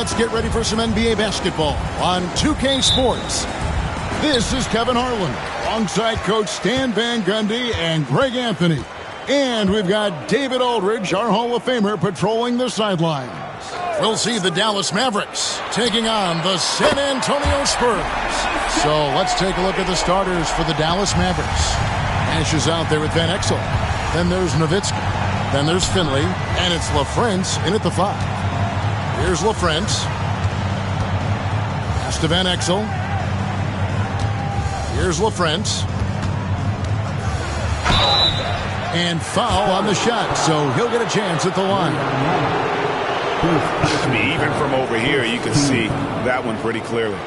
let's get ready for some NBA basketball on 2K Sports. This is Kevin Harlan alongside Coach Stan Van Gundy and Greg Anthony. And we've got David Aldridge, our Hall of Famer, patrolling the sidelines. We'll see the Dallas Mavericks taking on the San Antonio Spurs. So let's take a look at the starters for the Dallas Mavericks. Nash is out there with Van Exel. Then there's Nowitzki. Then there's Finley. And it's LaFrentz in at the 5. Here's LaFrentz. Pass to Van Exel. Here's LaFrentz. And foul on the shot, so he'll get a chance at the line. I mean, even from over here, you can see that one pretty clearly.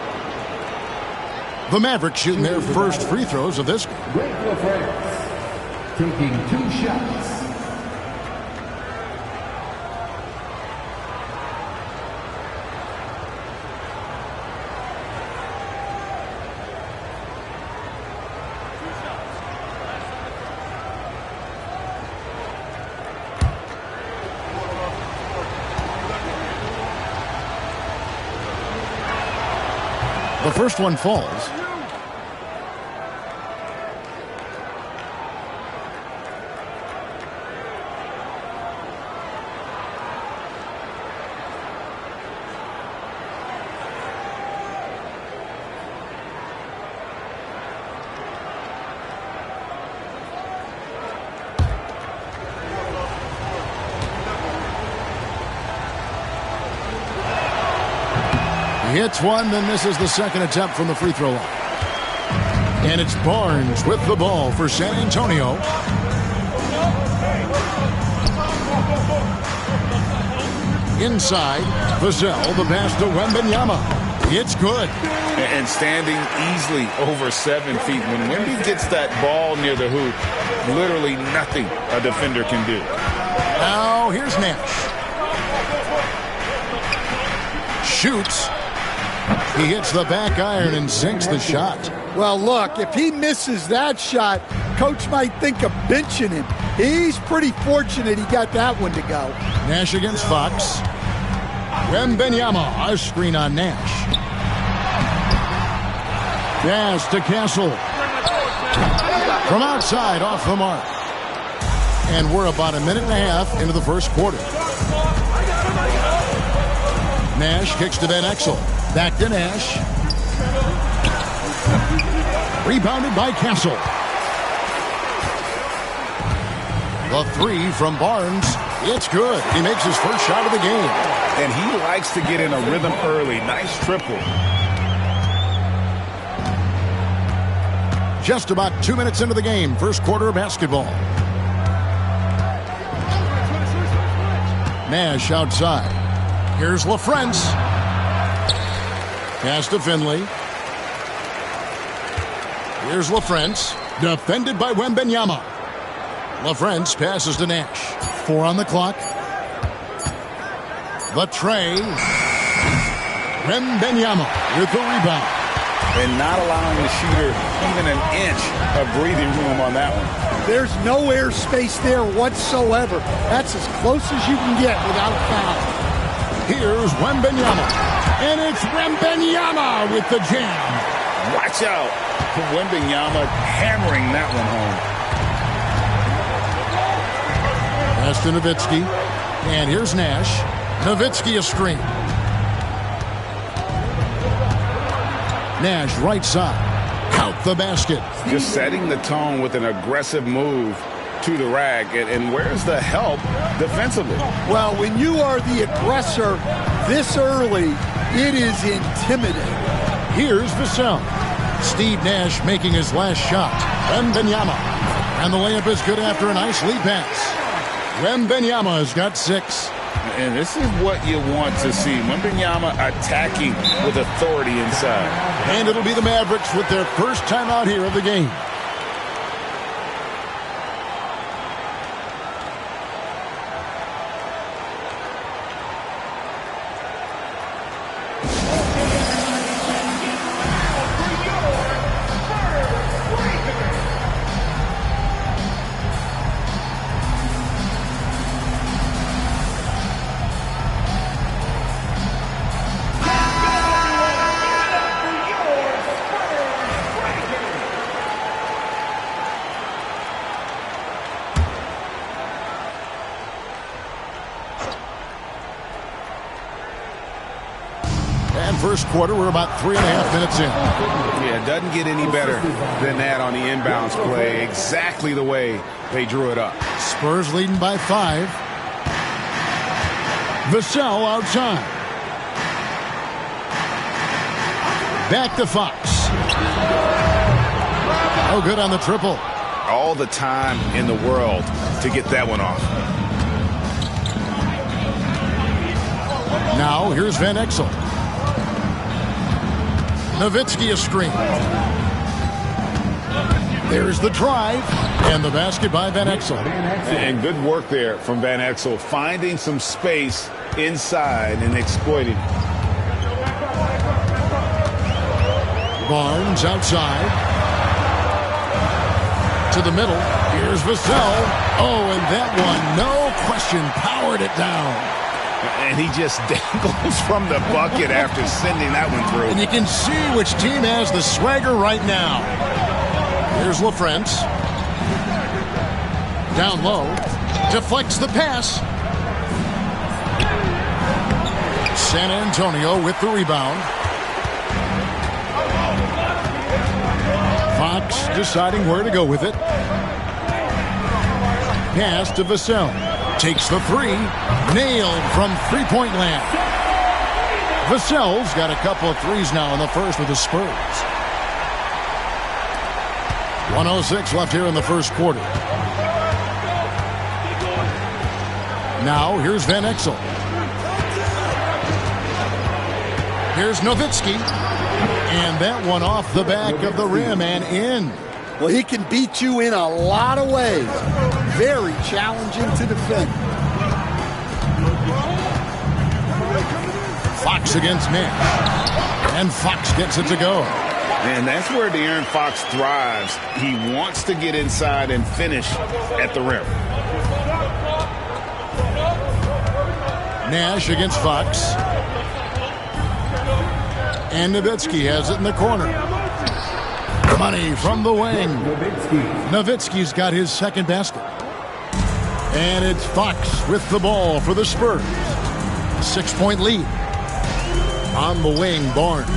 The Mavericks shooting their first free throws of this game. Taking 2 shots. The first one falls. He hits one, then this is the second attempt from the free throw line. And it's Barnes with the ball for San Antonio. Inside, Vassell, the pass to Wembanyama. It's good. And standing easily over 7 feet. When Wemby gets that ball near the hoop, literally nothing a defender can do. Now, here's Nash. Shoots. He hits the back iron and sinks the shot. Well, look, if he misses that shot, coach might think of benching him. He's pretty fortunate he got that one to go. Nash against Fox. Wembanyama, a screen on Nash. Pass to Castle. From outside, off the mark. And we're about a minute and a half into the first quarter. Nash kicks to Van Exel. Back to Nash. Rebounded by Castle. The 3 from Barnes. It's good. He makes his first shot of the game. And he likes to get in a rhythm early. Nice triple. Just about 2 minutes into the game. First quarter of basketball. Nash outside. Here's LaFrentz. Pass to Finley. Here's LaFrentz. Defended by Wembanyama. LaFrentz passes to Nash. 4 on the clock. The tray. Wembanyama with the rebound. And not allowing the shooter even an inch of breathing room on that one. There's no air space there whatsoever. That's as close as you can get without a foul. Here's Wembanyama. And it's Wembanyama with the jam. Watch out. Wembanyama hammering that one home. Pass to Nowitzki. And here's Nash. Nowitzki a screen. Nash right side. Count the basket. Just setting the tone with an aggressive move to the rack. And where's the help defensively? Well, when you are the aggressor this early, it is intimidating. Here's Vassell. Steve Nash making his last shot. Wembanyama. And the layup is good after a nice lead pass. Wembanyama has got 6. And this is what you want to see. Wembanyama attacking with authority inside. And it'll be the Mavericks with their first time out here of the game. And first quarter, we're about 3.5 minutes in. Yeah, it doesn't get any better than that on the inbounds play. Exactly the way they drew it up. Spurs leading by 5. Vassell outside. Back to Fox. Oh, good on the triple. All the time in the world to get that one off. Now, here's Van Exel. Nowitzki a screen. There's the drive, and the basket by Van Exel. And good work there from Van Exel, finding some space inside and exploiting it. Barnes outside. To the middle. Here's Vassell. Oh, and that one, no question, powered it down. And he just dangles from the bucket after sending that one through. And you can see which team has the swagger right now. Here's LaFrance. Down low. Deflects the pass. San Antonio with the rebound. Fox deciding where to go with it. Pass to Vassell. Takes the three. Nailed from three-point land. Vassell's got a couple of threes now in the first with the Spurs. 1:06 left here in the first quarter. Now here's Van Exel. Here's Nowitzki. And that one off the back of the rim and in. Well, he can beat you in a lot of ways. Very challenging to defend. Fox against Nash. And Fox gets it to go. And that's where De'Aaron Fox thrives. He wants to get inside and finish at the rim. Nash against Fox. And Nowitzki has it in the corner. Money from the wing. Nowitzki's got his second basket. And it's Fox with the ball for the Spurs. 6-point lead. On the wing, Barnes.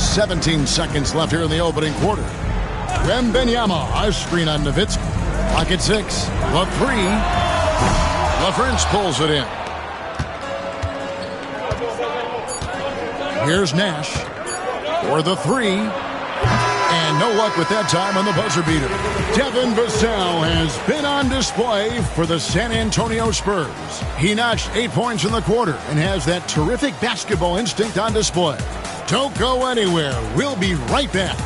17 seconds left here in the opening quarter. Wembanyama, a screen on Nowitzki. Clock at 6. The three. LaFrance pulls it in. Here's Nash for the three. And no luck with that time on the buzzer beater. Devin Vassell has been on display for the San Antonio Spurs. He notched 8 points in the quarter and has that terrific basketball instinct on display. Don't go anywhere. We'll be right back.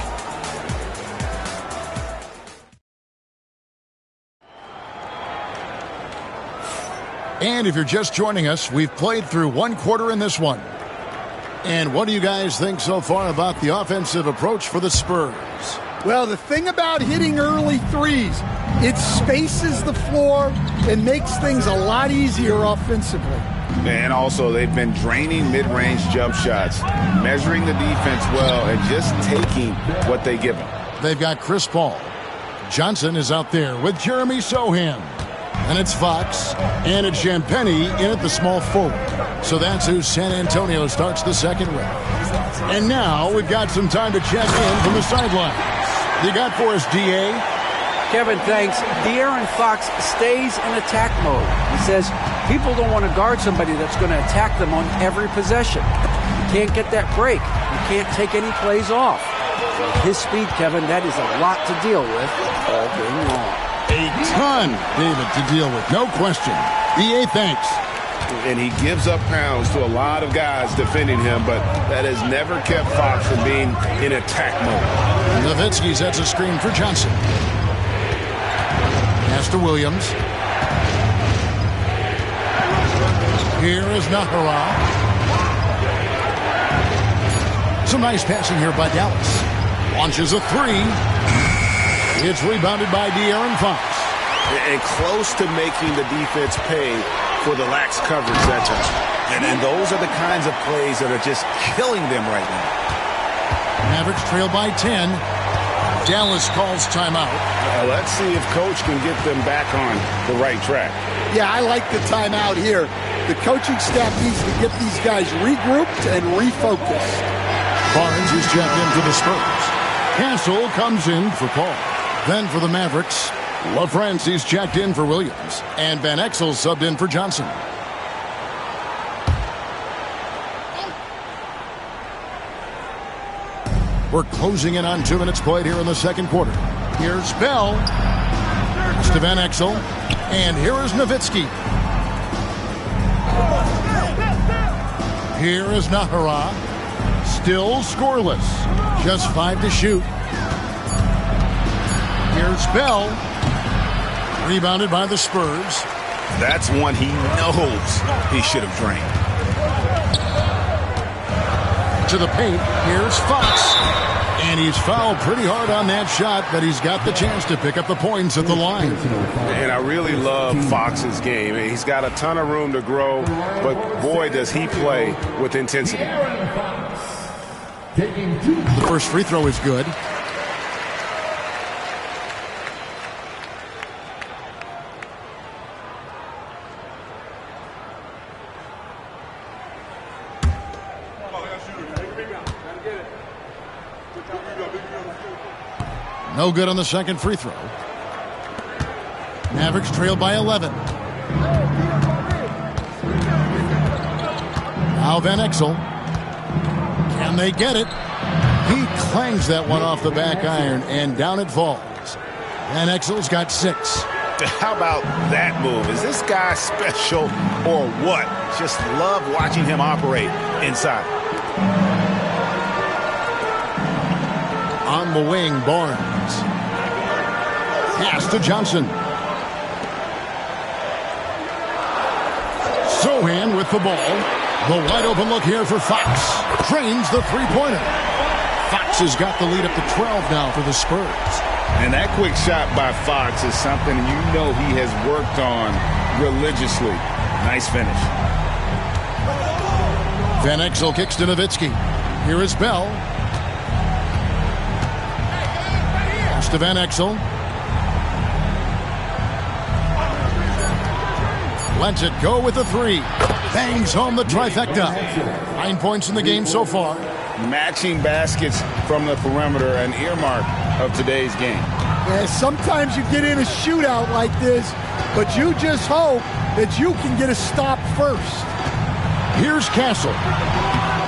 And if you're just joining us, we've played through one quarter in this one. And what do you guys think so far about the offensive approach for the Spurs? Well, the thing about hitting early threes, it spaces the floor and makes things a lot easier offensively. And also, they've been draining mid-range jump shots, measuring the defense well, and just taking what they give them. They've got Chris Paul. Johnson is out there with Jeremy Sohan. And it's Fox, and it's Champagny in at the small forward. So that's who San Antonio starts the second with. And now we've got some time to check in from the sidelines. You got for us, D.A.? Kevin, thanks. De'Aaron Fox stays in attack mode. He says people don't want to guard somebody that's going to attack them on every possession. You can't get that break. You can't take any plays off. With his speed, Kevin, that is a lot to deal with all game long. A ton, David, to deal with. No question. D.A., thanks. And he gives up pounds to a lot of guys defending him, but that has never kept Fox from being in attack mode. Nowitzki sets a screen for Johnson. Pass to Williams. Here is Nahara. Some nice passing here by Dallas. Launches a three. It's rebounded by De'Aaron Fox. And close to making the defense pay for the lax coverage that time. And those are the kinds of plays that are just killing them right now. Mavericks trail by 10. Dallas calls timeout. Let's see if Coach can get them back on the right track. Yeah, I like the timeout here. The coaching staff needs to get these guys regrouped and refocused. Barnes is checked in for the Spurs. Castle comes in for Paul. Then for the Mavericks, LaFrancis checked in for Williams. And Van Exel subbed in for Johnson. We're closing in on 2 minutes played here in the second quarter. Here's Bell. To Van Exel. And here is Nowitzki. Here is Nahara. Still scoreless. Just 5 to shoot. Here's Bell. Rebounded by the Spurs. That's one he knows he should have drained. To the paint. Here's Fox. And he's fouled pretty hard on that shot, but he's got the chance to pick up the points at the line. And I really love Fox's game. He's got a ton of room to grow, but boy, does he play with intensity. The first free throw is good. No good on the second free throw. Mavericks trail by 11. Now Van Exel. Can they get it? He clangs that one off the back iron, and down it falls. Van Exel's got 6. How about that move? Is this guy special or what? Just love watching him operate inside. On the wing, Barnes. Pass to Johnson. Sohan with the ball. The wide open look here for Fox. Drains the three-pointer. Fox has got the lead up to 12 now for the Spurs. And that quick shot by Fox is something you know he has worked on religiously. Nice finish. Van Exel kicks to Nowitzki. Here is Bell. Pass to Van Exel. Lets it go with the 3. Bangs home the trifecta. 9 points in the game so far. Matching baskets from the perimeter, an earmark of today's game. Yeah, sometimes you get in a shootout like this, but you just hope that you can get a stop first. Here's Castle.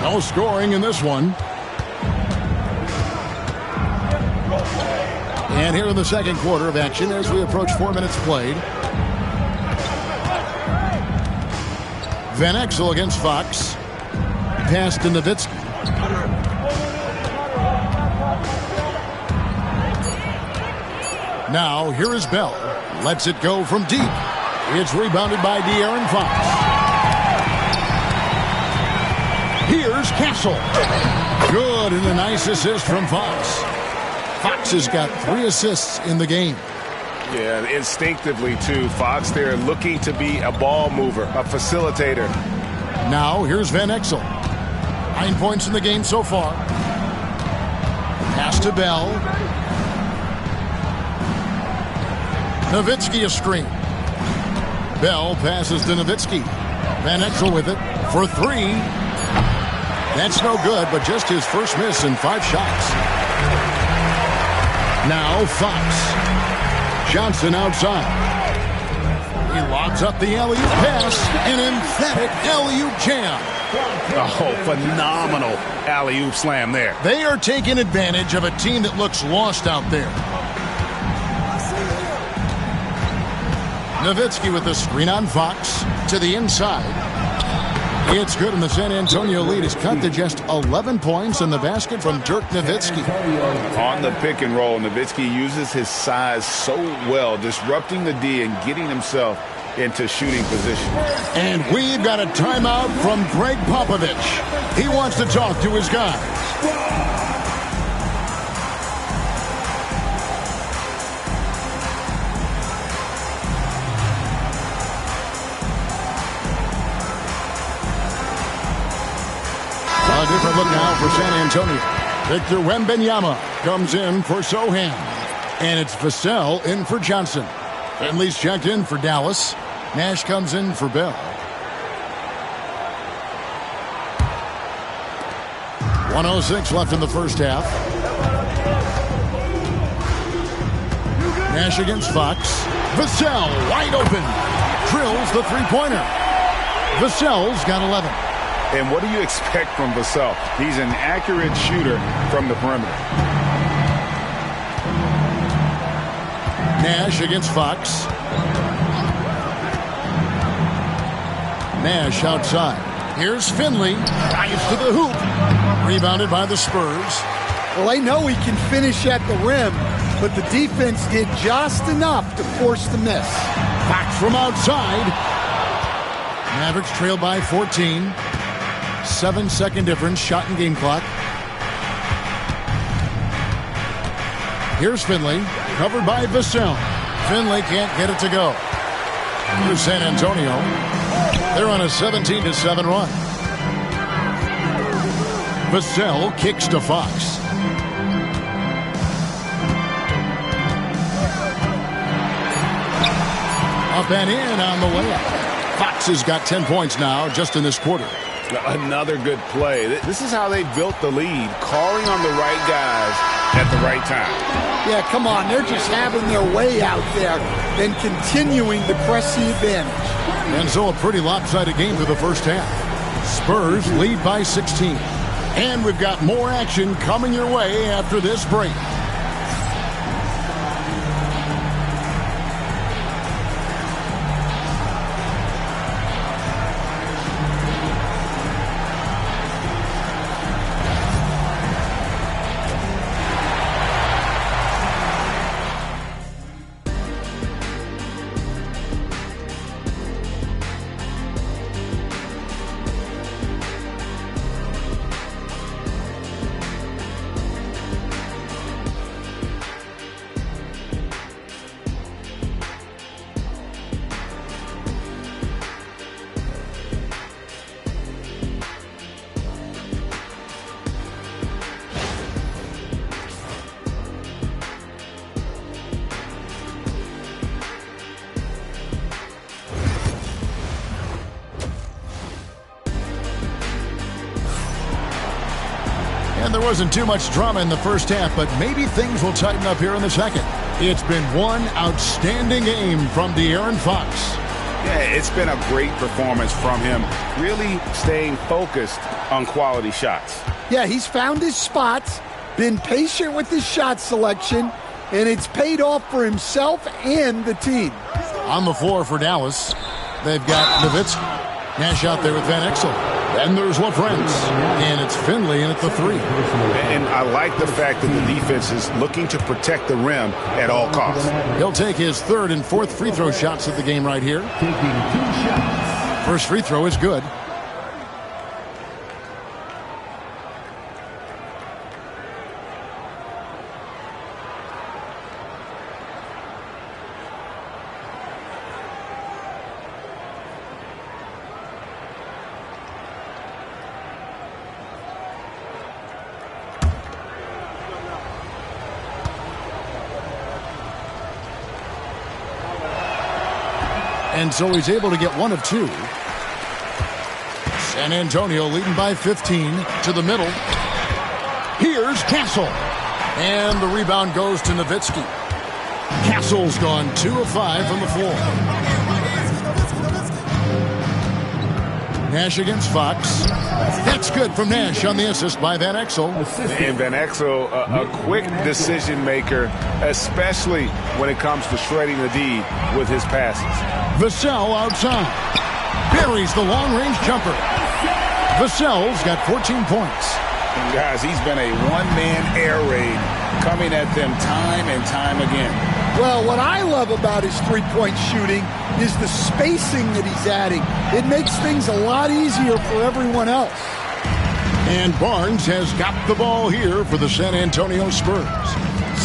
No scoring in this one. And here in the second quarter of action as we approach 4 minutes played. Van Exel against Fox. Pass to Nowitzki. Now, here is Bell. Lets it go from deep. It's rebounded by De'Aaron Fox. Here's Castle. Good, and a nice assist from Fox. Fox has got 3 assists in the game. Yeah, instinctively, too. Fox there looking to be a ball mover, a facilitator. Now, here's Van Exel. 9 points in the game so far. Pass to Bell. Nowitzki a screen. Bell passes to Nowitzki. Van Exel with it for 3. That's no good, but just his first miss in 5 shots. Now Fox. Johnson outside. He lobs up the alley-oop pass. An emphatic alley-oop jam. Oh, phenomenal alley-oop slam there. They are taking advantage of a team that looks lost out there. Nowitzki with the screen on Fox to the inside. It's good, and the San Antonio lead is cut to just 11 points in the basket from Dirk Nowitzki. On the pick and roll, Nowitzki uses his size so well, disrupting the D and getting himself into shooting position. And we've got a timeout from Greg Popovich. He wants to talk to his guys. A different look now for San Antonio. Victor Wembanyama comes in for Sohan. And it's Vassell in for Johnson. Finley's checked in for Dallas. Nash comes in for Bell. 1:06 left in the first half. Nash against Fox. Vassell wide open. Drills the three-pointer. Vassell's got 11. And what do you expect from Vassell? He's an accurate shooter from the perimeter. Nash against Fox. Nash outside. Here's Finley. Dives to the hoop. Rebounded by the Spurs. Well, they know he can finish at the rim, but the defense did just enough to force the miss. Fox from outside. Mavericks trail by 14. 7-second difference, shot and game clock. Here's Finley, covered by Vassell. Finley can't get it to go. Here's San Antonio. They're on a 17-7 run. Vassell kicks to Fox. Up and in on the layup. Fox has got 10 points now just in this quarter. Another good play. This is how they built the lead, calling on the right guys at the right time. Yeah, come on. They're just having their way out there and continuing to press the advantage. And so a pretty lopsided game for the first half. Spurs lead by 16. And we've got more action coming your way after this break. And there wasn't too much drama in the first half, but maybe things will tighten up here in the second. It's been one outstanding game from De'Aaron Fox. Yeah, it's been a great performance from him, really staying focused on quality shots. Yeah, he's found his spots, been patient with his shot selection, and it's paid off for himself and the team. On the floor for Dallas, they've got Nowitzki. Nash out there with Van Exel. Then there's LaFrance. And it's Finley in at the three. And I like the fact that the defense is looking to protect the rim at all costs. He'll take his third and fourth free throw shots of the game right here. First free throw is good. And so he's able to get one of two. San Antonio leading by 15 to the middle. Here's Castle. And the rebound goes to Nowitzki. Castle's gone 2 of 5 from the floor. Nash against Fox. That's good from Nash on the assist by Van Exel. And Van Exel, a quick decision maker, especially when it comes to shredding the D with his passes. Vassell outside. Buries the long-range jumper. Vassell's got 14 points. And guys, he's been a one-man air raid coming at them time and time again. Well, what I love about his three-point shooting is the spacing that he's adding. It makes things a lot easier for everyone else. And Barnes has got the ball here for the San Antonio Spurs.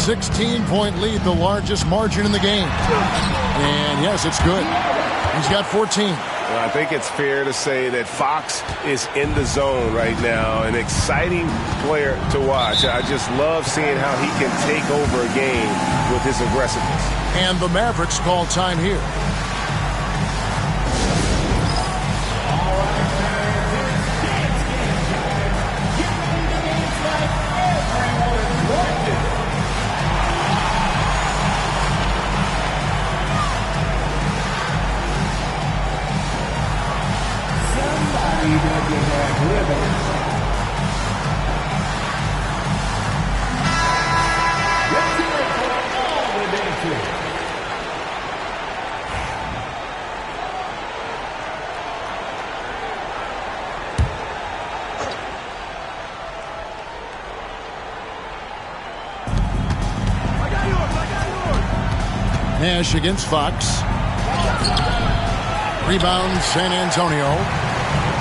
16-point lead, the largest margin in the game. And yes, it's good. He's got 14. I think it's fair to say that Fox is in the zone right now, an exciting player to watch. I just love seeing how he can take over a game with his aggressiveness. And the Mavericks call time here. Nash against Fox. Rebound, San Antonio.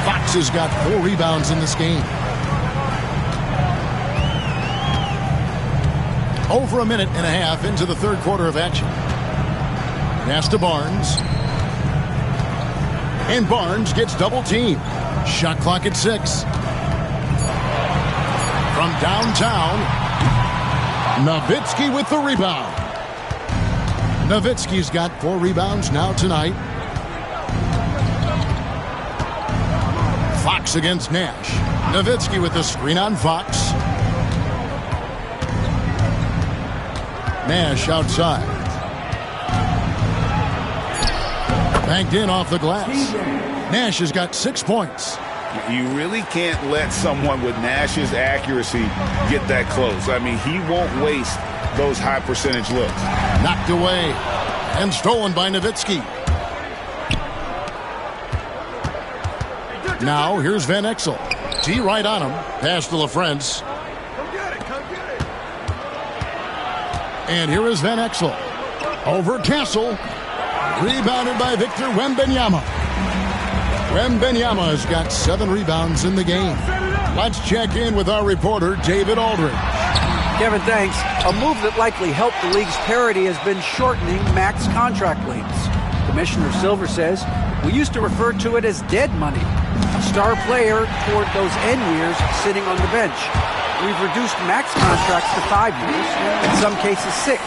Fox has got 4 rebounds in this game. Over a minute and a half into the third quarter of action. Pass to Barnes. And Barnes gets double teamed. Shot clock at 6. From downtown, Nowitzki with the rebound. Nowitzki's got 4 rebounds now tonight. Fox against Nash. Nowitzki with the screen on Fox. Nash outside. Banked in off the glass. Nash has got 6 points. You really can't let someone with Nash's accuracy get that close. I mean, he won't waste those high percentage looks. Knocked away and stolen by Nowitzki. Now here's Van Exel. T right on him. Pass to LaFrance. Come get it. And here is Van Exel. Over Castle. Rebounded by Victor Wembanyama. Wembanyama has got 7 rebounds in the game. Let's check in with our reporter, David Aldridge. Kevin, thanks. A move that likely helped the league's parity has been shortening max contract lengths. Commissioner Silver says, we used to refer to it as dead money. A star player toward those end years sitting on the bench. We've reduced max contracts to 5 years, in some cases 6.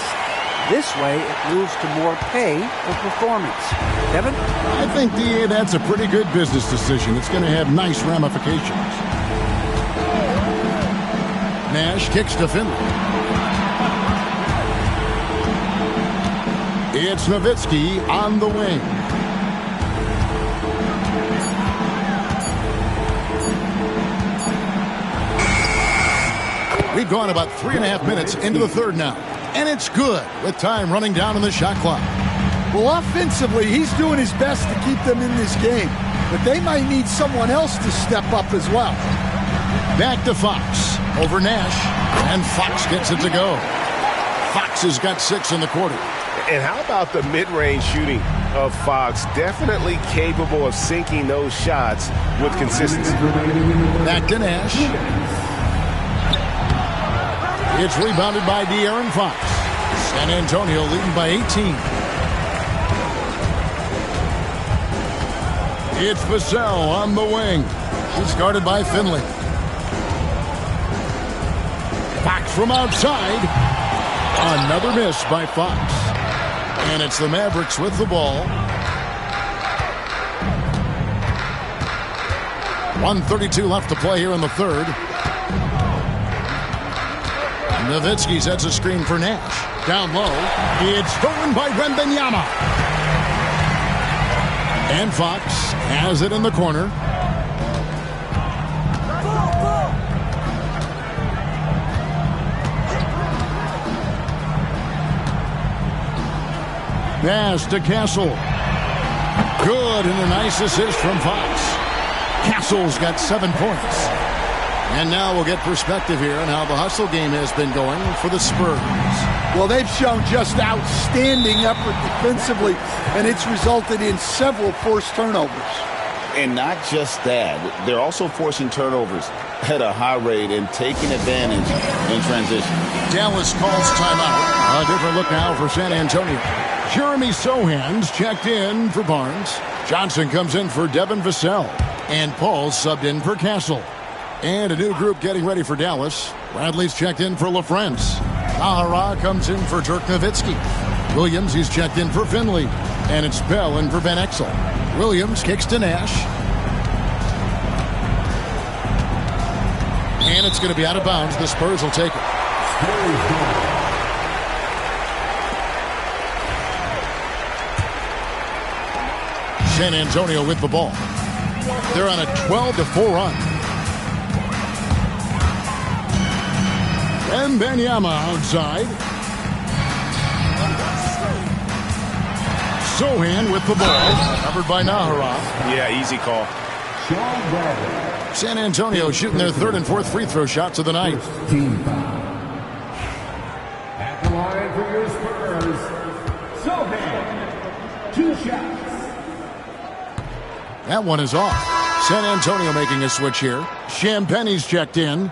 This way, it moves to more pay for performance. Kevin? I think, DA, that's a pretty good business decision. It's going to have nice ramifications. Nash kicks to Finley. It's Nowitzki on the wing. We've gone about 3.5 minutes into the third now. And it's good with time running down on the shot clock. Well, offensively, he's doing his best to keep them in this game. But they might need someone else to step up as well. Back to Fox. Over Nash. And Fox gets it to go. Fox has got 6 in the quarter. And how about the mid-range shooting of Fox? Definitely capable of sinking those shots with consistency. Back to Nash. It's rebounded by De'Aaron Fox. San Antonio leading by 18. It's Vassell on the wing. He's guarded by Finley. Fox from outside. Another miss by Fox. And it's the Mavericks with the ball. 1:32 left to play here in the third. Nowitzki sets a screen for Nash. Down low. It's stolen by Wembanyama. And Fox has it in the corner. Pass to Castle. Good, and a nice assist from Fox. Castle's got 7 points. And now we'll get perspective here on how the hustle game has been going for the Spurs. Well, they've shown just outstanding effort defensively, and it's resulted in several forced turnovers. And not just that, they're also forcing turnovers at a high rate and taking advantage in transition. Dallas calls timeout. A different look now for San Antonio. Jeremy Sohan's checked in for Barnes. Johnson comes in for Devin Vassell. And Paul's subbed in for Castle. And a new group getting ready for Dallas. Bradley's checked in for LaFrance. Nahara comes in for Dirk Nowitzki. Williams, he's checked in for Finley. And it's Bell in for Van Exel. Williams kicks to Nash. And it's going to be out of bounds. The Spurs will take it. San Antonio with the ball. They're on a 12-4 run. And Benyama outside. Sohan with the ball. Covered by Nahara. Yeah, easy call. San Antonio shooting their third and fourth free throw shots of the night. At the line for your Spurs, Sohan. 2 shots. That one is off. San Antonio making a switch here. Champagne's checked in.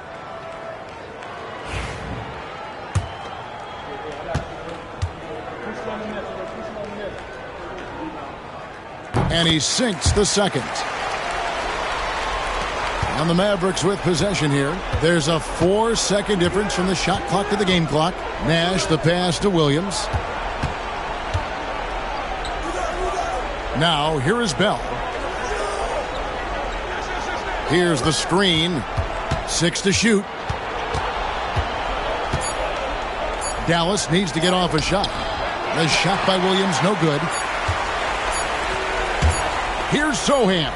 And he sinks the second. And the Mavericks with possession here. There's a 4-second difference from the shot clock to the game clock. Nash the pass to Williams. Now here is Bell. Here's the screen. 6 to shoot. Dallas needs to get off a shot. The shot by Williams, no good. Here's Sohan.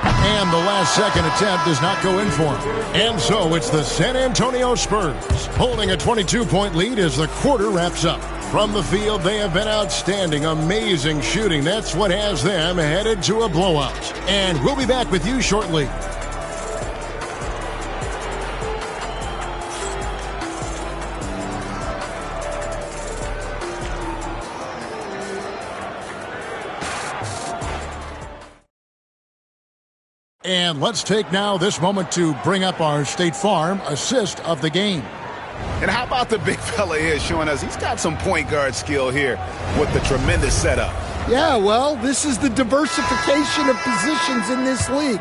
And the last second attempt does not go in for him. And so it's the San Antonio Spurs holding a 22-point lead as the quarter wraps up. From the field, they have been outstanding. Amazing shooting. That's what has them headed to a blowout. And we'll be back with you shortly. And let's take now this moment to bring up our State Farm assist of the game. And how about the big fella here showing us he's got some point guard skill here with the tremendous setup. Yeah, well, this is the diversification of positions in this league.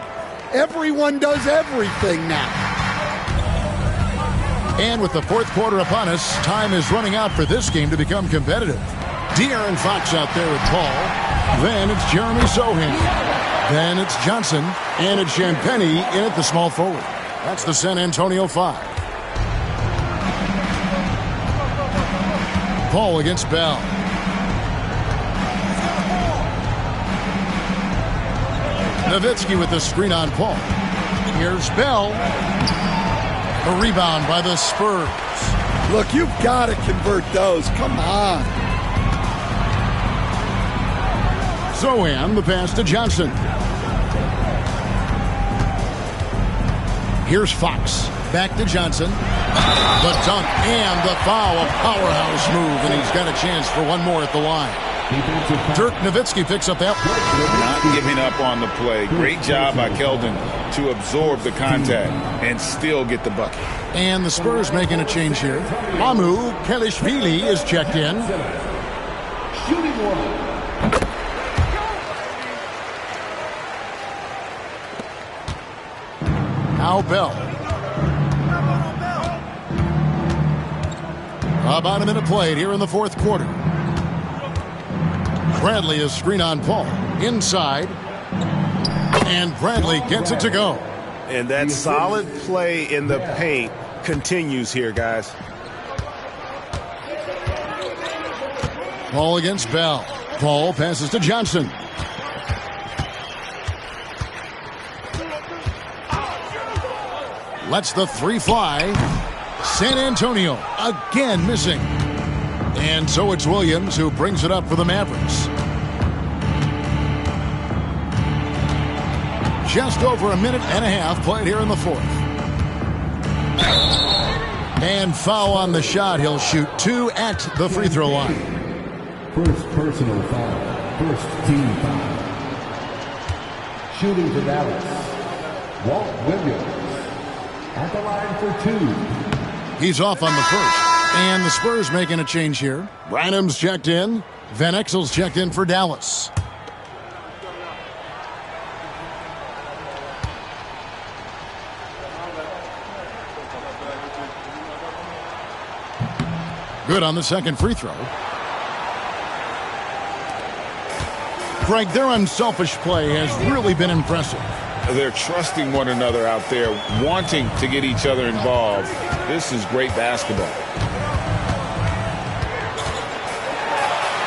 Everyone does everything now. And with the fourth quarter upon us, time is running out for this game to become competitive. De'Aaron Fox out there with Paul. Then it's Jeremy Sohan. Then it's Johnson, and it's Champagnie in at the small forward. That's the San Antonio 5. Paul against Bell. Nowitzki with the screen on Paul. Here's Bell. A rebound by the Spurs. Look, you've got to convert those. Come on. Sohan, the pass to Johnson. Here's Fox. Back to Johnson. The dunk and the foul. A powerhouse move, and he's got a chance for one more at the line. Dirk Nowitzki picks up that one. Not giving up on the play. Great job by Keldon to absorb the contact and still get the bucket. And the Spurs making a change here. Amu Kelishvili is checked in. Shooting one. Now Bell. About a minute played here in the fourth quarter. Bradley is screen on Paul. Inside. And Bradley gets it to go. And that solid play in the paint continues here, guys. Paul against Bell. Paul passes to Johnson. Lets the three fly. San Antonio again missing. And so it's Williams who brings it up for the Mavericks. Just over a minute and a half played here in the fourth. And foul on the shot. He'll shoot 2 at the free throw line. First personal foul. First team foul. Shooting for Dallas. Walt Williams. At the line for 2. He's off on the first. And the Spurs making a change here. Branham's checked in. Van Exel's checked in for Dallas. Good on the second free throw. Greg, their unselfish play has really been impressive. They're trusting one another out there, wanting to get each other involved. This is great basketball.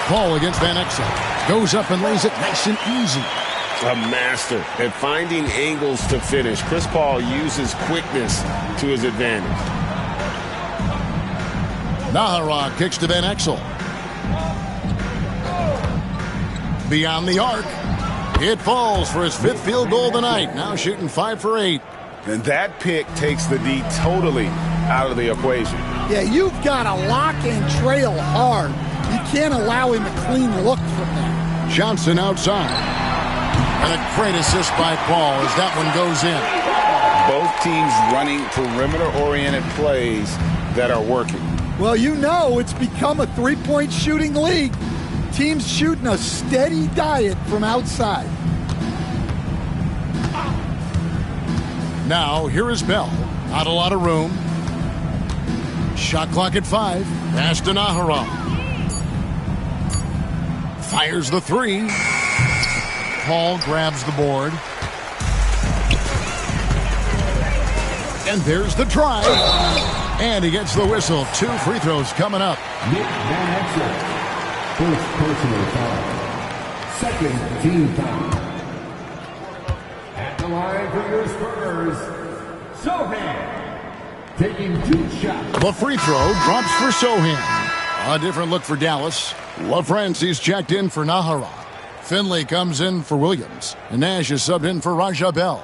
Paul against Van Exel. Goes up and lays it nice and easy. A master at finding angles to finish. Chris Paul uses quickness to his advantage. Nahara kicks to Van Exel. Beyond the arc. It falls for his 5th field goal tonight. Now shooting 5 for 8. And that pick takes the D totally out of the equation. Yeah, you've got to lock and trail hard. You can't allow him a clean look from that. Johnson outside. And a great assist by Paul as that one goes in. Both teams running perimeter-oriented plays that are working. Well, you know it's become a three-point shooting league. Teams shooting a steady diet from outside. Now, here is Bell. Not a lot of room. Shot clock at 5. Pass to Nahara. Fires the 3. Paul grabs the board. And there's the try. And he gets the whistle. 2 free throws coming up. Nick Van Exel. First personal foul. Second team foul. At the line for your Spurs, Sohan. Taking 2 shots. The free throw drops for Sohan. A different look for Dallas. LaFrancis checked in for Nahara. Finley comes in for Williams. And Nash is subbed in for Raja Bell.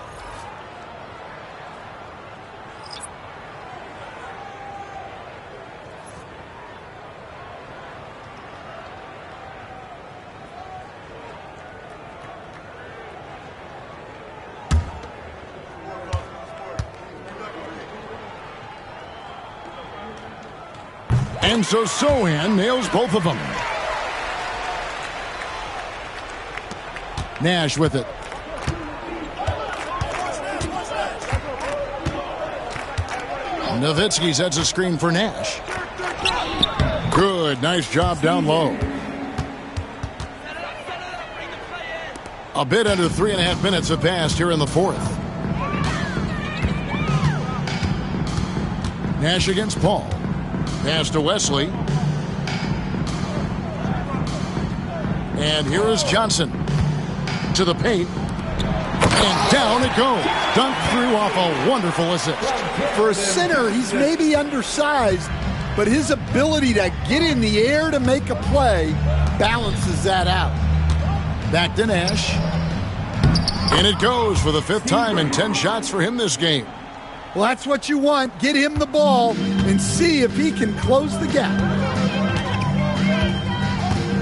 And so Sohan nails both of them. Nash with it. Nowitzki sets a screen for Nash. Good, nice job down low. A bit under 3.5 minutes have passed here in the 4th. Nash against Paul. Pass to Wesley. And here is Johnson. To the paint. And down it goes. Dunked through off a wonderful assist. For a center, he's maybe undersized, but his ability to get in the air to make a play balances that out. Back to Nash. And it goes for the 5th time in 10 shots for him this game. Well, that's what you want. Get him the ball and see if he can close the gap.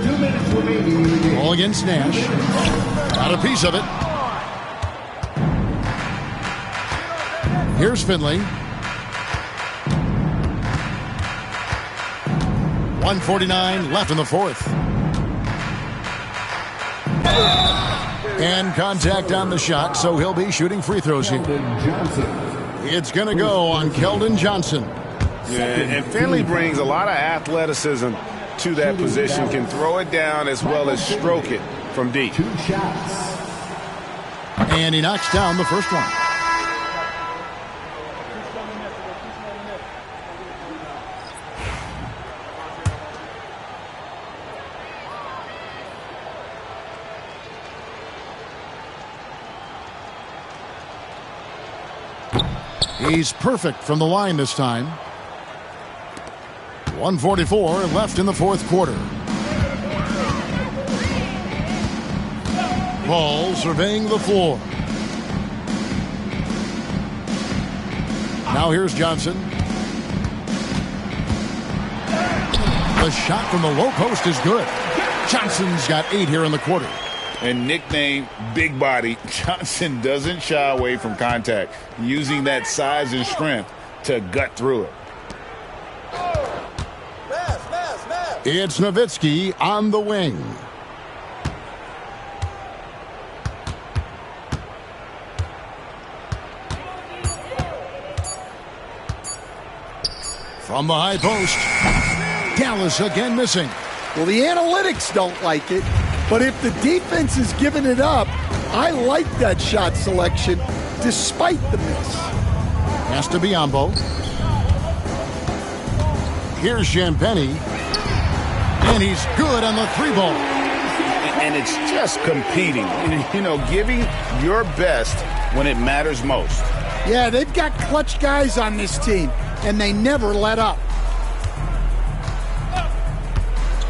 2 minutes remaining in the game. Ball against Nash. Got a piece of it. Here's Finley. 1:49 left in the 4th. And contact on the shot, so he'll be shooting free throws here. It's going to go on Keldon Johnson. Yeah, and Finley brings a lot of athleticism to that position. Can throw it down as well as stroke it from deep. 2 shots. And he knocks down the first one. He's perfect from the line this time. 1:44 left in the 4th quarter. Paul surveying the floor. Now here's Johnson. The shot from the low post is good. Johnson's got 8 here in the quarter. And nicknamed Big Body, Johnson doesn't shy away from contact, using that size and strength to gut through it. It's Nowitzki on the wing. From the high post. Dallas again missing. Well, the analytics don't like it, but if the defense is giving it up, I like that shot selection despite the miss. Has to be Biombo. Here's Champagny. And he's good on the 3-ball. And it's just competing, you know, giving your best when it matters most. Yeah, they've got clutch guys on this team, and they never let up.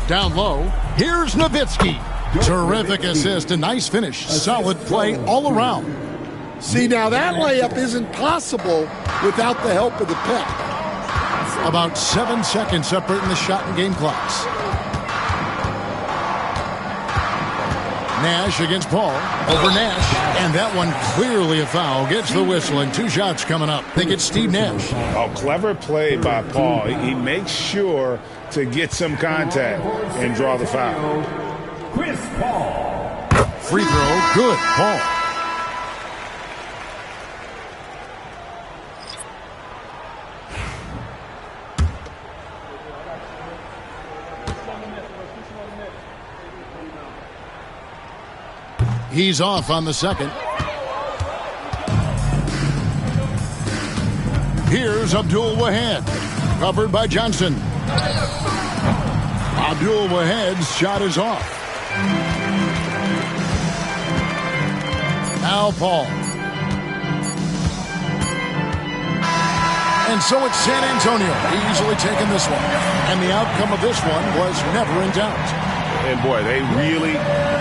Down low, here's Nowitzki. Terrific assist, a nice finish. Solid play all around. See, now that layup isn't possible without the help of the pep. About 7 seconds separating the shot and game clocks. Nash against Paul. Over Nash. And that one clearly a foul. Gets the whistle and 2 shots coming up. Think it's Steve Nash. Oh, clever play by Paul. He makes sure to get some contact and draw the foul. Chris Paul. Free throw. Good. Paul. He's off on the second. Here's Abdul Wahad. Covered by Johnson. Abdul Wahad's shot is off. Now Paul. And so it's San Antonio easily taking this one. And the outcome of this one was never in doubt. And boy, they really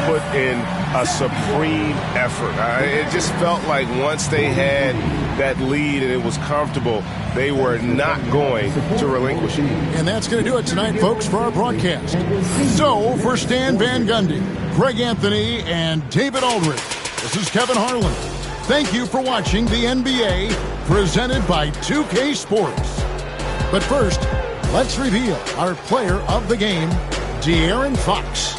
put in a supreme effort. It just felt like once they had that lead and it was comfortable, they were not going to relinquish it. And that's going to do it tonight, folks, for our broadcast. So, for Stan Van Gundy, Greg Anthony, and David Aldridge, this is Kevin Harlan. Thank you for watching the NBA presented by 2K Sports. But first, let's reveal our player of the game, De'Aaron Fox.